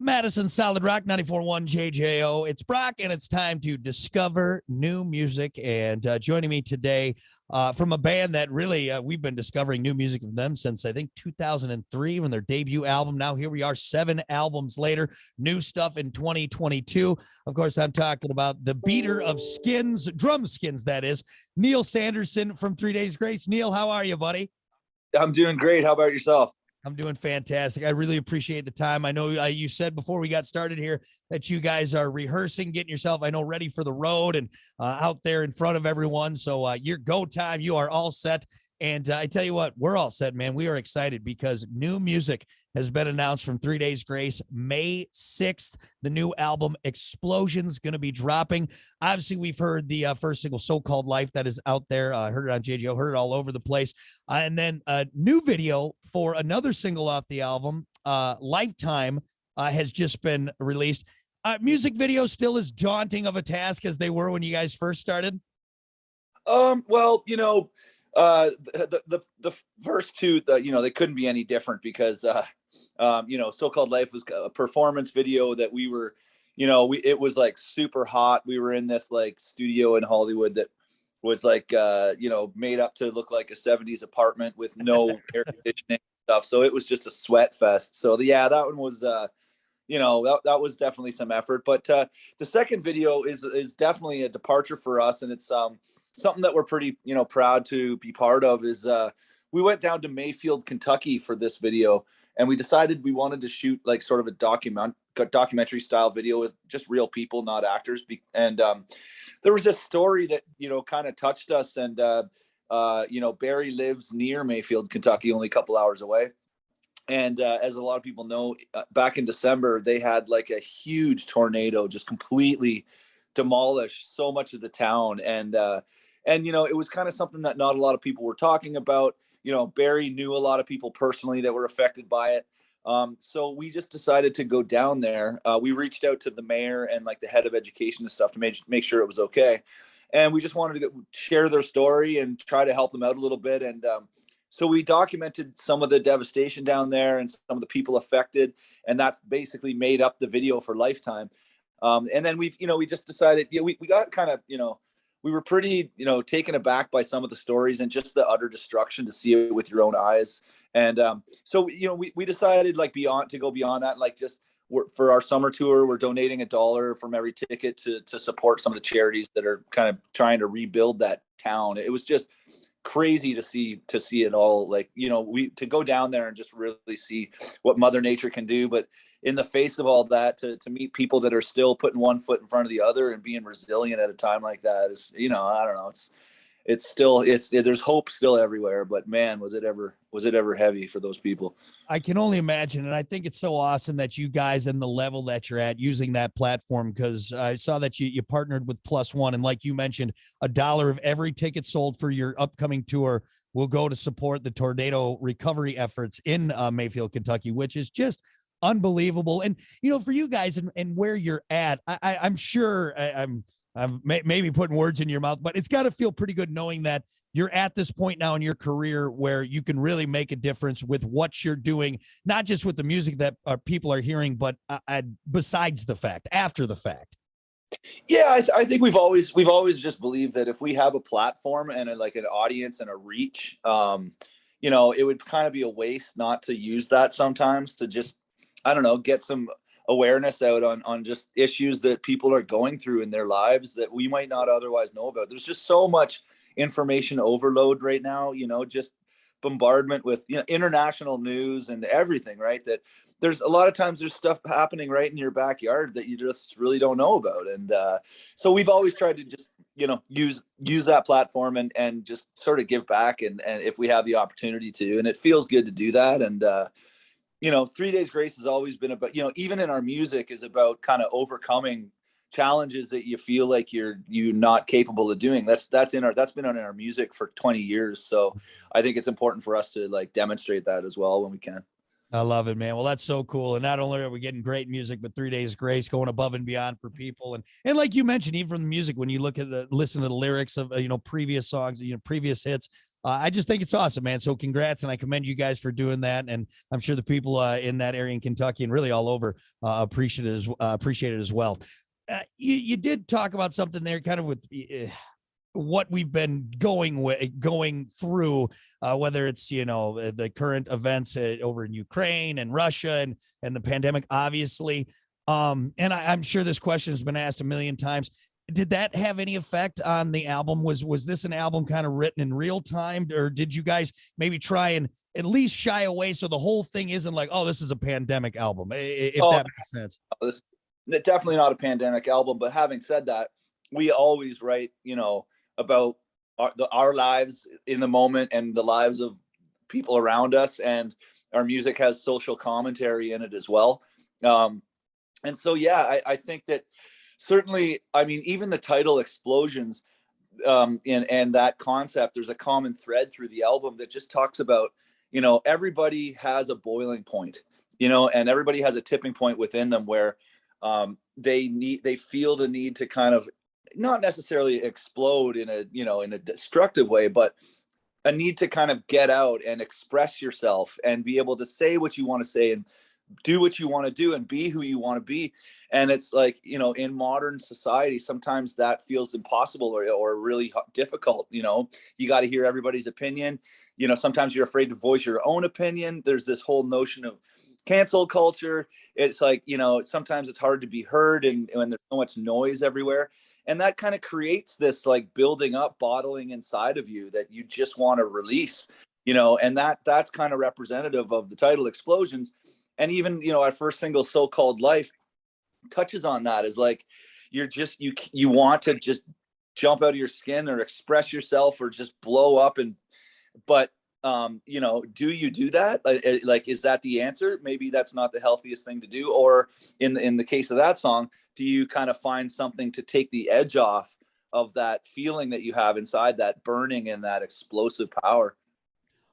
Madison Solid Rock 94.1 JJO. It's Brock, and it's time to discover new music. And joining me today from a band that really we've been discovering new music from them since I think 2003 when their debut album. Now here we are 7 albums later, new stuff in 2022. Of course, I'm talking about the beater of skins, drum skins, that is, Neil Sanderson from 3 Days Grace. Neil, how are you, buddy? I'm doing great. How about yourself? I'm doing fantastic. I really appreciate the time. I know you said before we got started here that you guys are rehearsing, getting yourself, I know, ready for the road and out there in front of everyone. So your go time, you are all set. And I tell you what, we're all set, man. We are excited because new music has been announced from 3 Days Grace. May 6th, the new album Explosion's going to be dropping. Obviously, we've heard the first single, So-Called Life, that is out there. I heard it on JJO, heard it all over the place. And then a new video for another single off the album, Lifetime, has just been released. Music videos still as daunting of a task as they were when you guys first started? Well, the first two, they couldn't be any different because, So-Called Life was a performance video that we were, it was like super hot. We were in this like studio in Hollywood that was like, made up to look like a 70s apartment with no air conditioning stuff. So it was just a sweat fest. So that one was, that was definitely some effort. But the second video is definitely a departure for us. And it's something that we're pretty, proud to be part of is we went down to Mayfield, Kentucky for this video. And we decided we wanted to shoot like sort of a documentary style video with just real people, not actors. And there was a story that, kind of touched us. And, Barry lives near Mayfield, Kentucky, only a couple hours away. And as a lot of people know, back in December, they had like a huge tornado just completely demolished so much of the town. And it was kind of something that not a lot of people were talking about. Barry knew a lot of people personally that were affected by it. So we just decided to go down there. We reached out to the mayor and like the head of education and stuff to make sure it was okay. And we just wanted to share their story and try to help them out a little bit. And so we documented some of the devastation down there and some of the people affected. And that's basically made up the video for Lifetime. And then we just decided, we got kind of, we were pretty, taken aback by some of the stories and just the utter destruction to see it with your own eyes. And so, we decided to go beyond that. Like for our summer tour, we're donating $1 from every ticket to support some of the charities that are kind of trying to rebuild that town. It was just crazy to see it all, to go down there and just really see what Mother Nature can do. But in the face of all that, to meet people that are still putting one foot in front of the other and being resilient at a time like that is, I don't know, there's hope still everywhere, but man, was it ever heavy for those people. I can only imagine. And I think it's so awesome that you guys and the level that you're at using that platform, because I saw that you partnered with Plus One. And like you mentioned, $1 of every ticket sold for your upcoming tour will go to support the tornado recovery efforts in Mayfield, Kentucky, which is just unbelievable. And, for you guys and where you're at, I'm sure I'm maybe putting words in your mouth, but it's got to feel pretty good knowing that you're at this point now in your career where you can really make a difference with what you're doing, not just with the music that people are hearing, but besides the fact, after the fact. Yeah, I think we've always just believed that if we have a platform and an audience and a reach, it would kind of be a waste not to use that sometimes to just, I don't know, get some awareness out on just issues that people are going through in their lives that we might not otherwise know about. There's just so much information overload right now, just bombardment with international news and everything, right? That there's a lot of times there's stuff happening right in your backyard that you just really don't know about. And so we've always tried to just use that platform and just sort of give back and if we have the opportunity to, and it feels good to do that. And 3 Days Grace has always been about, even in our music, is about kind of overcoming challenges that you feel like you're not capable of doing. That's been in our music for 20 years. So I think it's important for us to demonstrate that as well when we can. I love it, man. Well, that's so cool. And not only are we getting great music, but 3 Days Grace going above and beyond for people. And like you mentioned, even from the music, when you look at listen to the lyrics of, previous songs, previous hits, I just think it's awesome, man. So congrats. And I commend you guys for doing that. And I'm sure the people in that area in Kentucky and really all over appreciate it as well. You did talk about something there kind of with what we've been going through, whether it's the current events over in Ukraine and Russia and the pandemic, obviously. And I'm sure this question has been asked a million times. Did that have any effect on the album? Was this an album kind of written in real time, or did you guys maybe try and at least shy away so the whole thing isn't like, oh, this is a pandemic album, if that makes sense? This definitely not a pandemic album, but having said that, we always write, about our lives in the moment and the lives of people around us, and our music has social commentary in it as well. And so, yeah, I think that certainly, I mean, even the title Explosions, and that concept, there's a common thread through the album that just talks about, everybody has a boiling point, and everybody has a tipping point within them where they feel the need to kind of not necessarily explode in a destructive way, but a need to kind of get out and express yourself and be able to say what you want to say and do what you want to do and be who you want to be. And it's like, in modern society, sometimes that feels impossible or really difficult. You got to hear everybody's opinion. Sometimes you're afraid to voice your own opinion. There's this whole notion of cancel culture. It's like, sometimes it's hard to be heard and when there's so much noise everywhere. And that kind of creates this like building up, bottling inside of you that you just want to release, and that's kind of representative of the title Explosions. And even, our first single, So-Called Life, touches on that. Is like, you want to just jump out of your skin or express yourself or just blow up. But do you do that? Like, is that the answer? Maybe that's not the healthiest thing to do. Or in the case of that song, do you kind of find something to take the edge off of that feeling that you have inside, that burning and that explosive power?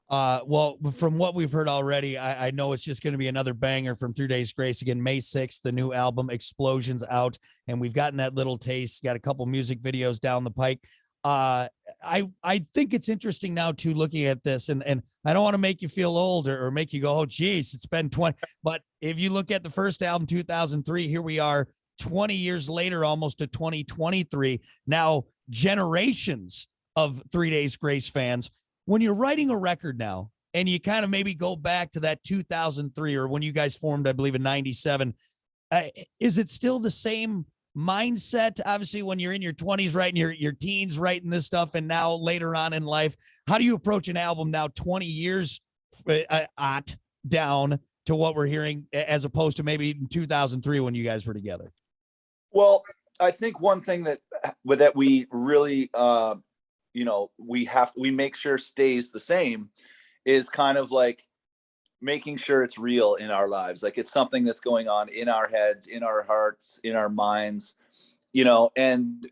Well, from what we've heard already, I know it's just going to be another banger from 3 Days Grace. Again, May 6th, the new album Explosions out, and we've gotten that little taste, got a couple music videos down the pike. I think it's interesting now too, looking at this, and I don't want to make you feel old or make you go, oh geez, it's been 20, but if you look at the first album, 2003, here we are 20 years later, almost to 2023 now, generations of 3 Days Grace fans. When you're writing a record now and you kind of maybe go back to that 2003 or when you guys formed, I believe in 97, is it still the same mindset? Obviously, when you're in your 20s, writing your teens, writing this stuff, and now later on in life, how do you approach an album now 20 years down to what we're hearing as opposed to maybe in 2003 when you guys were together? Well, I think one thing that we really, we make sure stays the same is kind of like making sure it's real in our lives. Like it's something that's going on in our heads, in our hearts, in our minds, and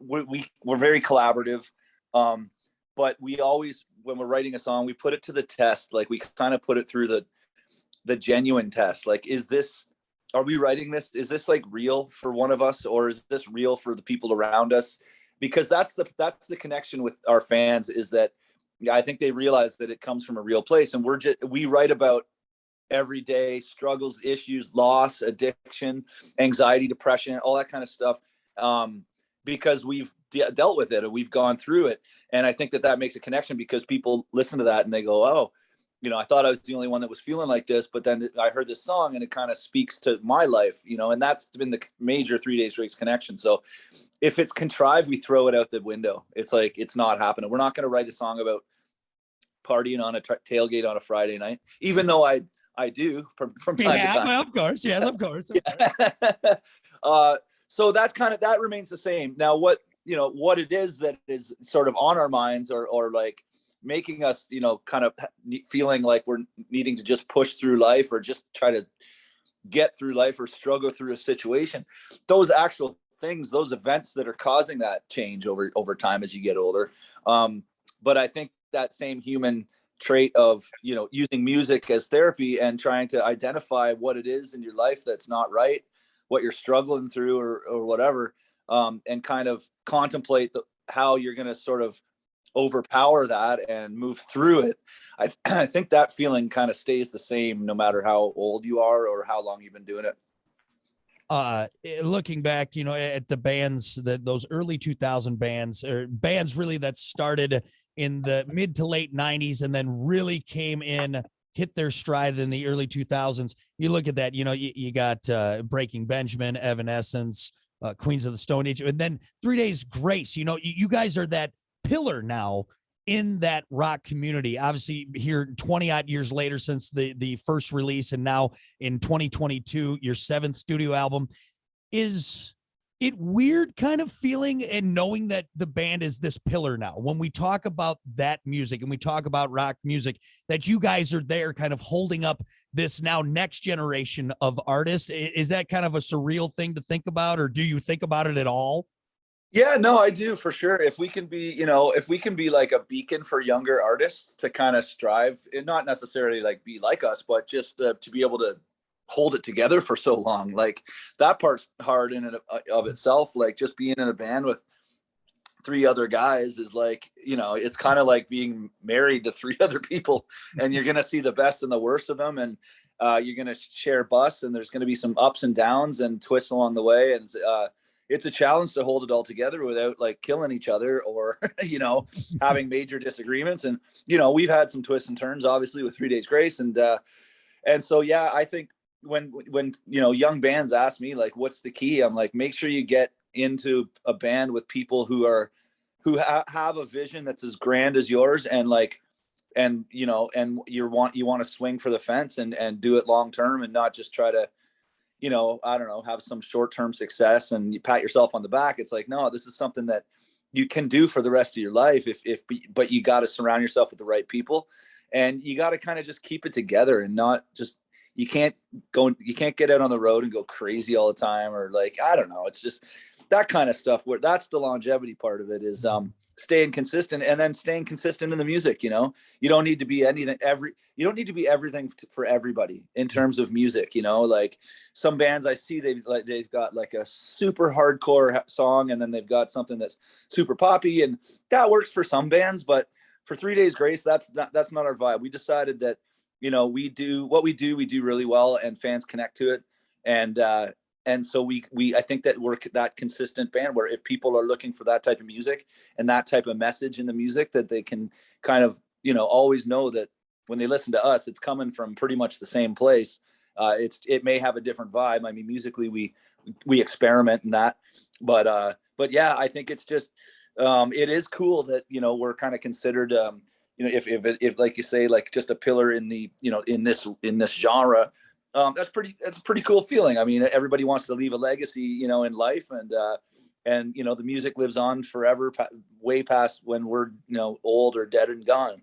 we're very collaborative. But we always, when we're writing a song, we put it to the test. Like we kind of put it through the genuine test. Like, are we writing this? Is this like real for one of us, or is this real for the people around us? Because that's the connection with our fans, is that I think they realize that it comes from a real place. And we write about everyday struggles, issues, loss, addiction, anxiety, depression, all that kind of stuff. Because we've dealt with it and we've gone through it. And I think that makes a connection because people listen to that and they go, oh, I thought I was the only one that was feeling like this, but then I heard this song and it kind of speaks to my life, and that's been the major 3 Days Grace connection. So if it's contrived, we throw it out the window. It's like, it's not happening. We're not going to write a song about partying on a tailgate on a Friday night, even though I do from time to time. Well, of course. Yes, of course. So that remains the same. Now, what it is that is sort of on our minds or like making us, kind of feeling like we're needing to just push through life or just try to get through life or struggle through a situation. Those actual things, those events that are causing that change over time as you get older. But I think that same human trait of, you know, using music as therapy and trying to identify what it is in your life that's not right, what you're struggling through, or whatever, and kind of contemplate how you're going to sort of overpower that and move through it. I think that feeling kind of stays the same no matter how old you are or how long you've been doing it. Looking back, you know, at the bands, that those early 2000 bands, or bands really that started in the mid to late 90s and then really came in, hit their stride in the early 2000s. You look at that, you know, you got Breaking Benjamin, Evanescence, Queens of the Stone Age, and then 3 Days Grace. You know, you guys are that pillar now in that rock community. Obviously, here 20 odd years later since the first release, and now in 2022, your 7th studio album. Is it weird kind of feeling and knowing that the band is this pillar now? When we talk about that music and we talk about rock music, that you guys are there kind of holding up this now next generation of artists. Is that kind of a surreal thing to think about, or do you think about it at all? Yeah, no, I do for sure. If we can be, you know, if we can be like a beacon for younger artists to kind of strive, and not necessarily like be like us, but just to be able to hold it together for so long, like that part's hard in and of itself. Like just being in a band with 3 other guys is like, you know, it's kind of like being married to 3 other people, and you're going to see the best and the worst of them. And you're going to share bus, and there's going to be some ups and downs and twists along the way. And, it's a challenge to hold it all together without like killing each other or, you know, having major disagreements. And, you know, we've had some twists and turns obviously with 3 Days Grace. And so, yeah, I think when, you know, young bands ask me like, what's the key? I'm like, make sure you get into a band with people who have a vision that's as grand as yours. And like, and, you know, and you want to swing for the fence and do it long-term, and not just try to, you know, I don't know, have some short-term success and you pat yourself on the back. It's like, no, this is something that you can do for the rest of your life but you got to surround yourself with the right people, and you got to kind of just keep it together, and not just, you can't get out on the road and go crazy all the time, or like, I don't know. It's just that kind of stuff where that's the longevity part of it, is, staying consistent, and then staying consistent in the music. You know, you don't need to be everything for everybody in terms of music. You know, like some bands I see, they've got like a super hardcore song, and then they've got something that's super poppy, and that works for some bands. But for 3 Days Grace, that's not our vibe. We decided that, you know, we do really well, and fans connect to it. And so I think that we're that consistent band where if people are looking for that type of music and that type of message in the music, that they can kind of, you know, always know that when they listen to us, it's coming from pretty much the same place. It may have a different vibe. I mean, musically we experiment in that, but yeah, I think it's just, it is cool that, you know, we're kind of considered, you know, if like you say, like just a pillar in the, you know, in this genre. That's a pretty cool feeling. I mean, everybody wants to leave a legacy, you know, in life, and you know, the music lives on forever, way past when we're, you know, old or dead and gone.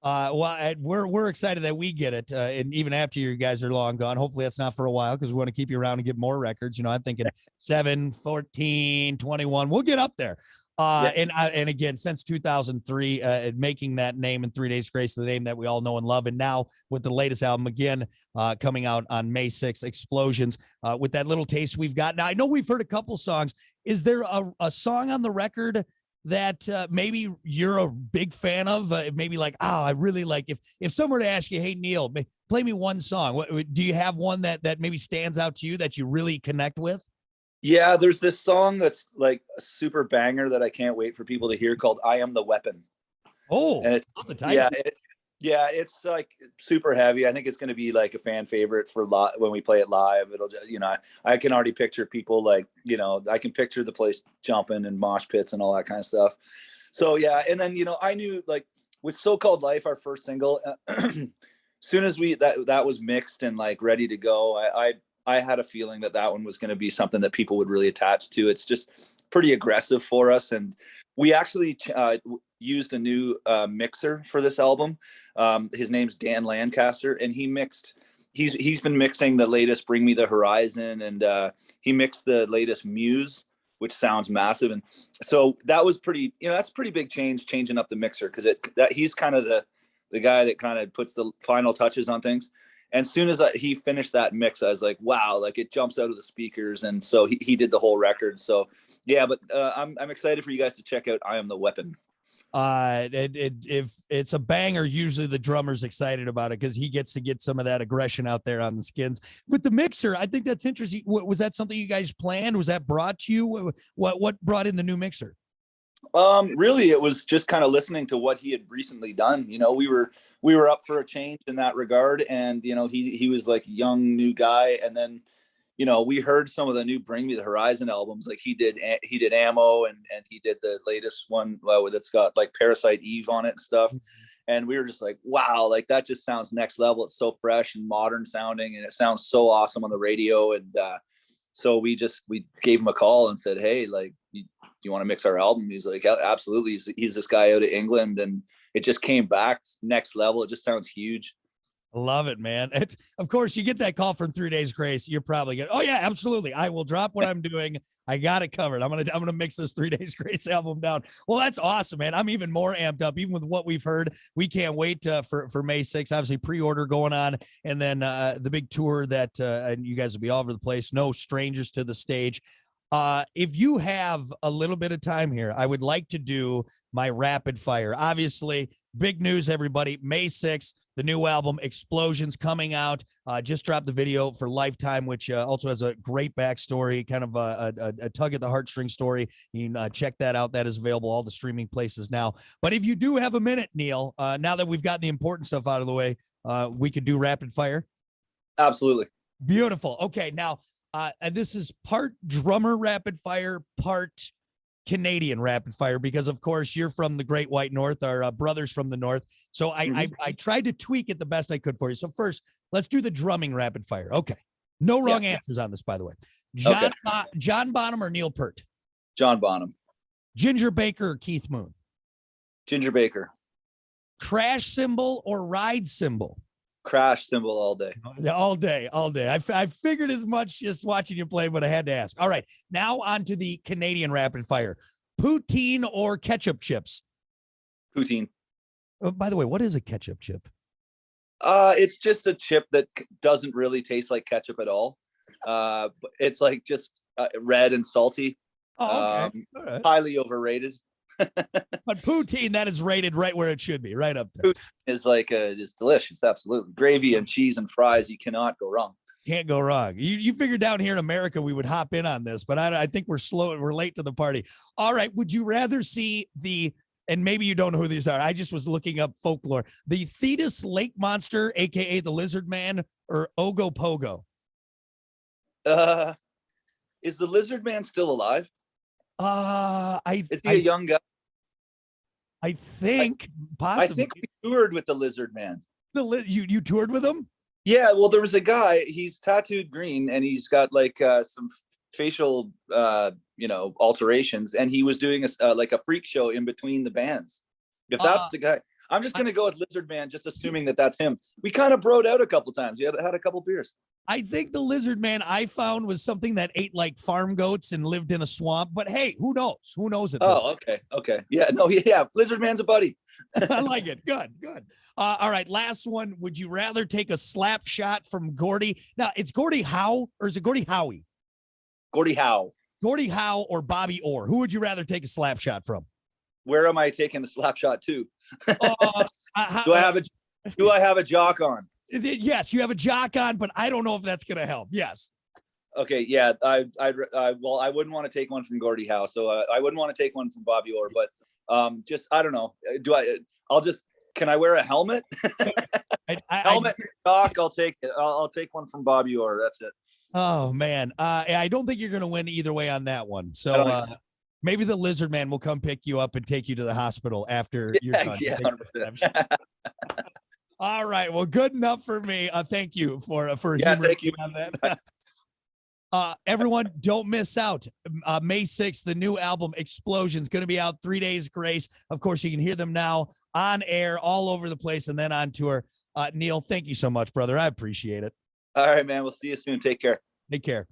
Well, we're excited that we get it, and even after you guys are long gone, hopefully that's not for a while, because we want to keep you around and get more records. You know, I'm thinking 7, 14, 21. We'll get up there. Yeah. And again, since 2003, making that name in 3 Days Grace, the name that we all know and love, and now with the latest album again, coming out on May 6th, Explosions, with that little taste we've got. Now, I know we've heard a couple songs. Is there a song on the record that maybe you're a big fan of? Maybe like, I really like, if someone were to ask you, hey, Neil, play me one song. Do you have one that maybe stands out to you that you really connect with? Yeah, there's this song that's like a super banger that I can't wait for people to hear, called "I Am the Weapon." Oh, And it's, it's like super heavy. I think it's going to be like a fan favorite for when we play it live. It'll just, you know, I can already picture people, like, you know, I can picture the place jumping and mosh pits and all that kind of stuff. So yeah, and then, you know, I knew, like, with So-Called Life, our first single, soon as that was mixed and like ready to go, I had a feeling that one was going to be something that people would really attach to. It's just pretty aggressive for us. And we actually used a new mixer for this album. His name's Dan Lancaster, and he's been mixing the latest Bring Me the Horizon, and he mixed the latest Muse, which sounds massive. And so that was pretty, you know, that's a pretty big change, changing up the mixer, because he's kind of the guy that kind of puts the final touches on things. And as soon as he finished that mix, I was like, wow, like it jumps out of the speakers. And so he did the whole record. So yeah, but I'm excited for you guys to check out I Am the Weapon. If it's a banger, usually the drummer's excited about it because he gets to get some of that aggression out there on the skins. With the mixer, I think that's interesting. Was that something you guys planned? Was that brought to you? What brought in the new mixer? Really, it was just kind of listening to what he had recently done. You know, we were up for a change in that regard, and you know, he was like a young new guy, and then, you know, we heard some of the new Bring Me the Horizon albums. Like he did Ammo, and he did the latest one that's got like Parasite Eve on it and stuff. And we were just like, wow, like that just sounds next level. It's so fresh and modern sounding, and it sounds so awesome on the radio. And so we gave him a call and said, hey, like, do you want to mix our album? He's like, absolutely. He's this guy out of England, and it just came back next level. It just sounds huge. Love it, man. Of course, you get that call from 3 Days Grace. You're probably going, oh yeah, absolutely. I will drop what I'm doing. I got it covered. I'm gonna mix this 3 Days Grace album down. Well, that's awesome, man. I'm even more amped up, even with what we've heard. We can't wait for May 6th. Obviously, pre-order going on, and then the big tour that and you guys will be all over the place. No strangers to the stage. If you have a little bit of time here, I would like to do my rapid fire. Obviously, big news, everybody. May 6th, the new album Explosions coming out. Just dropped the video for Lifetime, which also has a great backstory, kind of a tug at the heartstring story. You can check that out. That is available all the streaming places now. But if you do have a minute, Neil, now that we've got the important stuff out of the way, we could do rapid fire. Absolutely. Beautiful. Okay, now this is part drummer rapid fire, part Canadian rapid fire, because of course you're from the Great White North, our brothers from the North. So I tried to tweak it the best I could for you. So first, let's do the drumming rapid fire. Okay. No wrong answers on this, by the way. John Bonham or Neil Peart? John Bonham. Ginger Baker or Keith Moon? Ginger Baker. Crash cymbal or ride cymbal? Crash cymbal all day. All day, all day. I figured as much just watching you play, but I had to ask. All right, now on to the Canadian rapid fire. Poutine or ketchup chips? Poutine. Oh, by the way, what is a ketchup chip? It's just a chip that doesn't really taste like ketchup at all. It's like just red and salty. Oh, okay. All right. Highly overrated. But poutine, that is rated right where it should be, right up there. Poutine is like it's delicious. Absolutely. Gravy and cheese and fries. You cannot go wrong. Can't go wrong. You figured down here in America we would hop in on this, but I think we're slow. We're late to the party. All right. Would you rather see and maybe you don't know who these are. I just was looking up folklore. The Thetis Lake Monster, aka the Lizard Man, or Ogopogo? Is the Lizard Man still alive? Is he a young guy? I think possibly. I think we toured with the Lizard Man. You toured with him? Yeah, well, there was a guy. He's tattooed green, and he's got like some facial, alterations, and he was doing like a freak show in between the bands. If that's the guy, I'm just gonna go with Lizard Man, just assuming that that's him. We kind of broed out a couple times. We had a couple beers. I think the Lizard Man I found was something that ate like farm goats and lived in a swamp. But hey, who knows? Who knows it? Oh, okay. Yeah, no, yeah. Lizard Man's a buddy. I like it. Good. All right, last one. Would you rather take a slap shot from Gordie? Now, it's Gordie Howe or is it Gordie Howie? Gordie Howe. Gordie Howe or Bobby Orr? Who would you rather take a slap shot from? Where am I taking the slap shot to? Do I have a jock on? Yes, you have a jock on, but I don't know if that's going to help. Yes. Okay. Yeah. I wouldn't want to take one from Gordie Howe. So I wouldn't want to take one from Bobby Orr, but I don't know. Can I wear a helmet? Helmet, jock. I'll take it. I'll take one from Bobby Orr. That's it. Oh man. I don't think you're going to win either way on that one. So maybe the Lizard Man will come pick you up and take you to the hospital after you're done. Yeah. 100%. All right. Well, good enough for me. Thank you for thank you on that. Everyone, don't miss out. May 6th, the new album Explosions going to be out. 3 Days Grace. Of course, you can hear them now on air all over the place and then on tour. Neil, thank you so much, brother. I appreciate it. All right, man. We'll see you soon. Take care. Take care.